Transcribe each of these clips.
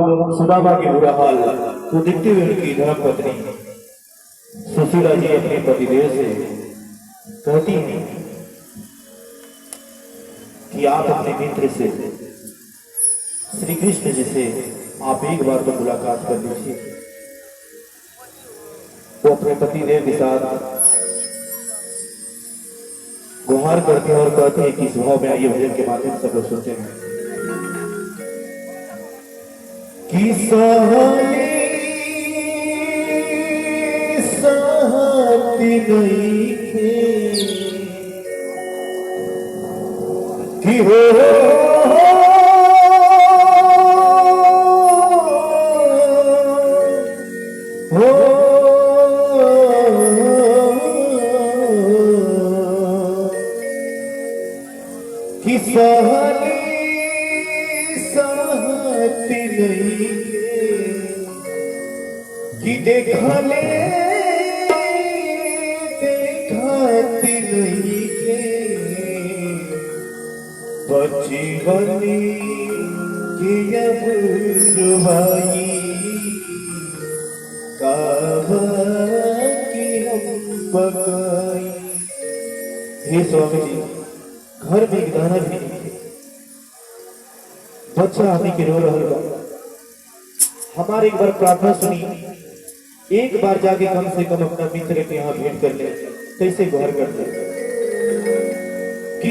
सुदामा के बुरा हाल को देखते हुए उनकी धर्म पत्नी सुशीला जी अपने पतिदेव से कहती हैं कि आप अपने मित्र से श्री कृष्ण जी से आप एक बार तो मुलाकात कर लीजिए। वो अपने पतिदेव के साथ गुहार करते हैं और कहते हैं कि स्वभाव में आइए भजन के माध्यम से लोग सुनते हैं कि सहती नहीं कि कि सहती नहीं कि देखले देखती नहीं बचीवनी की अब रुवाई काबा की हम बकाई। हे स्वामी जी, घर में एक दाना भी नहीं थे, बच्चा हमें के रो रहा। हमारे एक बार प्रार्थना सुनी, एक बार जाके कम से कम अपना मित्र के यहाँ भेंट कर ले। कैसे गुहार करते कि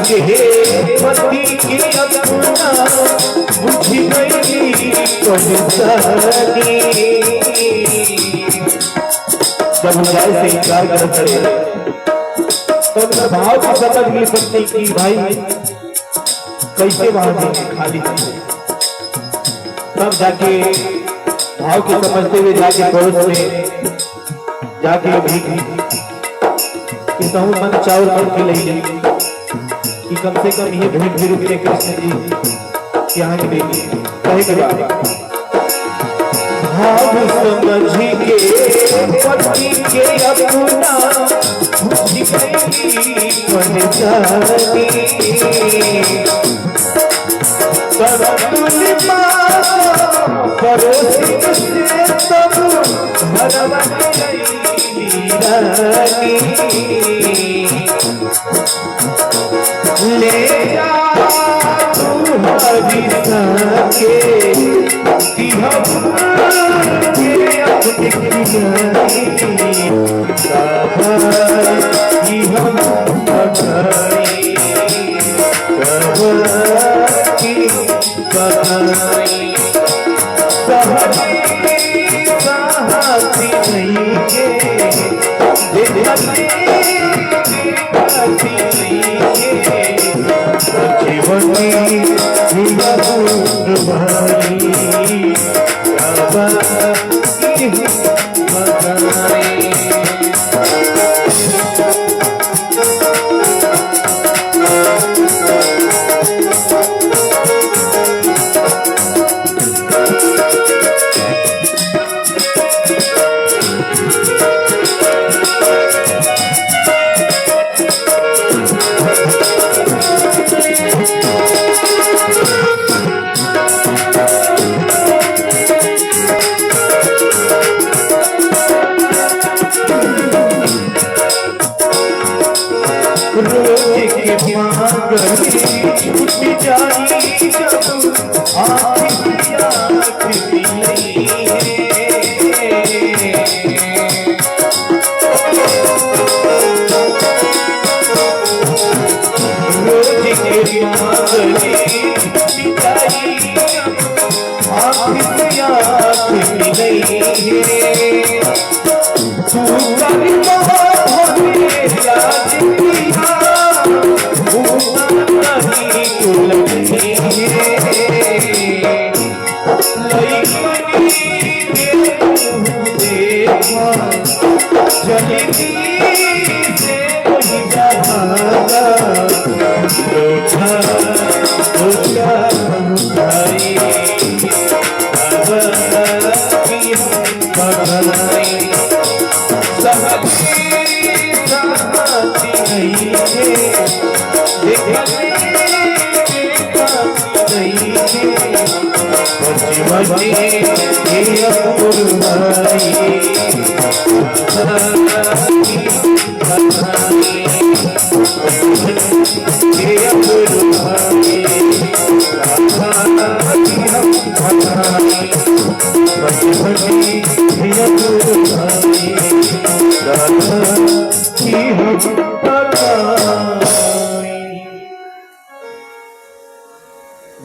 के पति के अपना बुझ गई परेशानी। जब जाए से इनकार कर करे तो भाव की समझ गई पत्नी की भाई कैसे वहां देंगे खाली। तब जाके भाव की समझते हुए जाके पड़ोस में जाके भी कि कहूँ मन चावल करके ले ले कि कम से कम ये भेंट भी रुके कृष्ण जी यहाँ की देगी कहे के बाद भाव समझ के पति के अपना बुझ गई परेशानी। करतुल पड़ोसी से सब भरवा रानी ले जा तू हरी के कि हम के अपनी किनारी कि हम बताई की बताई साहसी नहीं के छूट जाई जब आँख मिलई रोज के मांगली पिटाई आँख मिलई तू कभी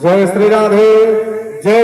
जय श्री राधे जय।